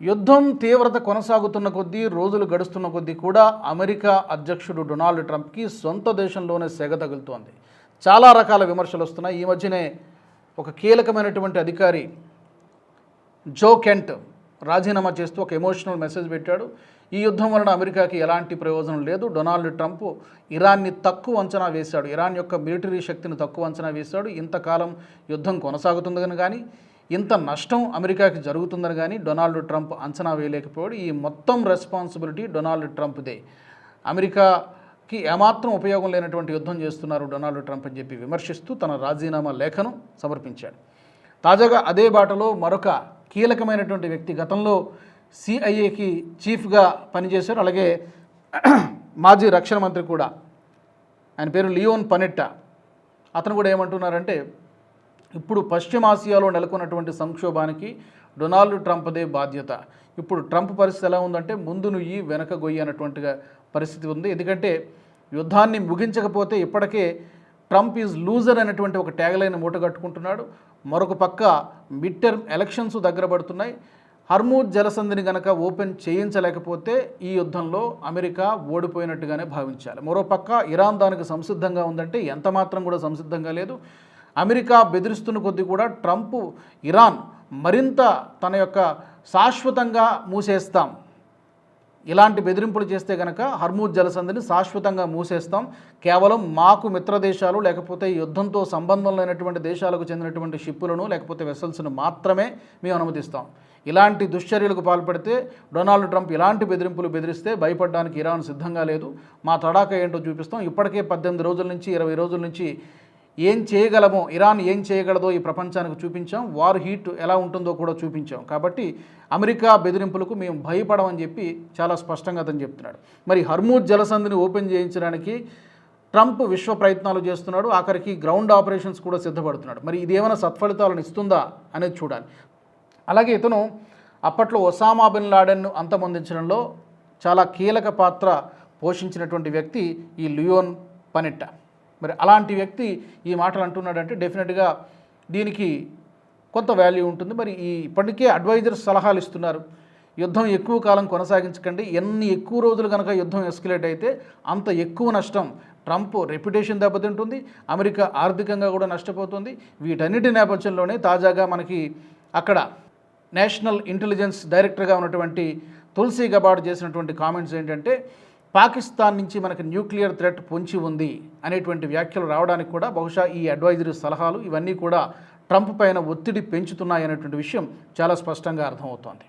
యుద్ధం తీవ్రత కొనసాగుతున్న కొద్దీ రోజులు గడుస్తున్న కొద్దీ కూడా అమెరికా అధ్యక్షుడు డొనాల్డ్ ట్రంప్కి సొంత దేశంలోనే సెగ తగులుతోంది. చాలా రకాల విమర్శలు వస్తున్నాయి. ఈ మధ్యనే ఒక కీలకమైనటువంటి అధికారి జో కెంట్ రాజీనామా చేస్తూ ఒక ఎమోషనల్ మెసేజ్ పెట్టాడు. ఈ యుద్ధం వలన అమెరికాకి ఎలాంటి ప్రయోజనం లేదు. డొనాల్డ్ ట్రంప్ ఇరాన్ని తక్కువ అంచనా వేశాడు. ఇరాన్ యొక్క మిలిటరీ శక్తిని తక్కువ అంచనా వేశాడు. ఇంతకాలం యుద్ధం కొనసాగుతుందని కానీ ఇంత నష్టం అమెరికాకి జరుగుతుందని కానీ డొనాల్డ్ ట్రంప్ అంచనా వేయలేకపోయాడు. ఈ మొత్తం రెస్పాన్సిబిలిటీ డొనాల్డ్ ట్రంప్దే. అమెరికాకి ఏమాత్రం ఉపయోగం లేనటువంటి యుద్ధం చేస్తున్నారు డొనాల్డ్ ట్రంప్ అని చెప్పి విమర్శిస్తూ తన రాజీనామా లేఖను సమర్పించాడు. తాజాగా అదే బాటలో మరొక కీలకమైనటువంటి వ్యక్తి, గతంలో సిఐఏకి చీఫ్గా పనిచేశారు, అలాగే మాజీ రక్షణ మంత్రి కూడా, ఆయన పేరు లియోన్ పనెట్టా. అతను కూడా ఏమంటున్నారంటే, ఇప్పుడు పశ్చిమాసియాలో నెలకొన్నటువంటి సంక్షోభానికి డొనాల్డ్ ట్రంప్దే బాధ్యత. ఇప్పుడు ట్రంప్ పరిస్థితి ఎలా ఉందంటే ముందు నుయ్యి వెనక గొయ్యి అన్నటువంటిగా పరిస్థితి ఉంది. ఎందుకంటే యుద్ధాన్ని ముగించకపోతే ఇప్పటికే ట్రంప్ ఈజ్ లూజర్ అనేటువంటి ఒక ట్యాగ్లైన్ మూటగట్టుకుంటున్నాడు. మరొక పక్క మిడ్ టర్మ్ ఎలక్షన్స్ దగ్గర పడుతున్నాయి. హర్మూజ్ జలసంధిని కనుక ఓపెన్ చేయించలేకపోతే ఈ యుద్ధంలో అమెరికా ఓడిపోయినట్టుగానే భావించాలి. మరోపక్క ఇరాన్ దానికి సంసిద్ధంగా ఉందంటే ఎంత మాత్రం కూడా సంసిద్ధంగా లేదు. అమెరికా బెదిరిస్తున్న కొద్దీ కూడా ట్రంప్ ఇరాన్ మరింత తన యొక్క శాశ్వతంగా మూసేస్తాం, ఇలాంటి బెదిరింపులు చేస్తే కనుక హర్మూజ్ జలసంధిని శాశ్వతంగా మూసేస్తాం, కేవలం మాకు మిత్ర దేశాలు లేకపోతే యుద్ధంతో సంబంధం లేనటువంటి దేశాలకు చెందినటువంటి షిప్పులను లేకపోతే వెసల్స్ను మాత్రమే మేము అనుమతిస్తాం. ఇలాంటి దుశ్చర్యలకు పాల్పడితే డొనాల్డ్ ట్రంప్ ఇలాంటి బెదిరింపులు బెదిరిస్తే భయపడడానికి ఇరాన్ సిద్ధంగా లేదు. మా తడాక ఏంటో చూపిస్తాం. ఇప్పటికే 18 రోజుల నుంచి 20 రోజుల నుంచి ఏం చేయగలమో, ఇరాన్ ఏం చేయగలదో ఈ ప్రపంచానికి చూపించాం. వార్ హీట్ ఎలా ఉంటుందో కూడా చూపించాం. కాబట్టి అమెరికా బెదిరింపులకు మేము భయపడమని చెప్పి చాలా స్పష్టంగా అతను చెప్తున్నాడు. మరి హర్మూజ్ జలసంధిని ఓపెన్ చేయించడానికి ట్రంప్ విశ్వ ప్రయత్నాలు చేస్తున్నాడు. ఆఖరికి గ్రౌండ్ ఆపరేషన్స్ కూడా సిద్ధపడుతున్నాడు. మరి ఇది ఏమైనా సత్ఫలితాలను ఇస్తుందా అనేది చూడాలి. అలాగే ఇతను అప్పట్లో ఒసామా బిన్ లాడెన్ను అంతమొందించడంలో చాలా కీలక పాత్ర పోషించినటువంటి వ్యక్తి ఈ లియోన్ పనెట్టా. మరి అలాంటి వ్యక్తి ఈ మాటలు అంటున్నాడంటే డెఫినెట్గా దీనికి కొంత వాల్యూ ఉంటుంది. మరి ఇప్పటికే అడ్వైజర్స్ సలహాలు ఇస్తున్నారు, యుద్ధం ఎక్కువ కాలం కొనసాగించకండి, ఎన్ని ఎక్కువ రోజులు కనుక యుద్ధం ఎస్కలేట్ అయితే అంత ఎక్కువ నష్టం, ట్రంప్ రెప్యుటేషన్ దెబ్బతింటుంది, అమెరికా ఆర్థికంగా కూడా నష్టపోతుంది. వీటన్నిటి నేపథ్యంలోనే తాజాగా మనకి అక్కడ నేషనల్ ఇంటెలిజెన్స్ డైరెక్టర్గా ఉన్నటువంటి తులసి గబార్డ్ చేసినటువంటి కామెంట్స్ ఏంటంటే, పాకిస్తాన్ నుంచి మనకు న్యూక్లియర్ థ్రెట్ పొంచి ఉంది అనేటువంటి వ్యాఖ్యలు రావడానికి కూడా బహుశా ఈ అడ్వైజరీ సలహాలు ఇవన్నీ కూడా ట్రంప్ పైన ఒత్తిడి పెంచుతున్నాయి అనేటువంటి విషయం చాలా స్పష్టంగా అర్థమవుతోంది.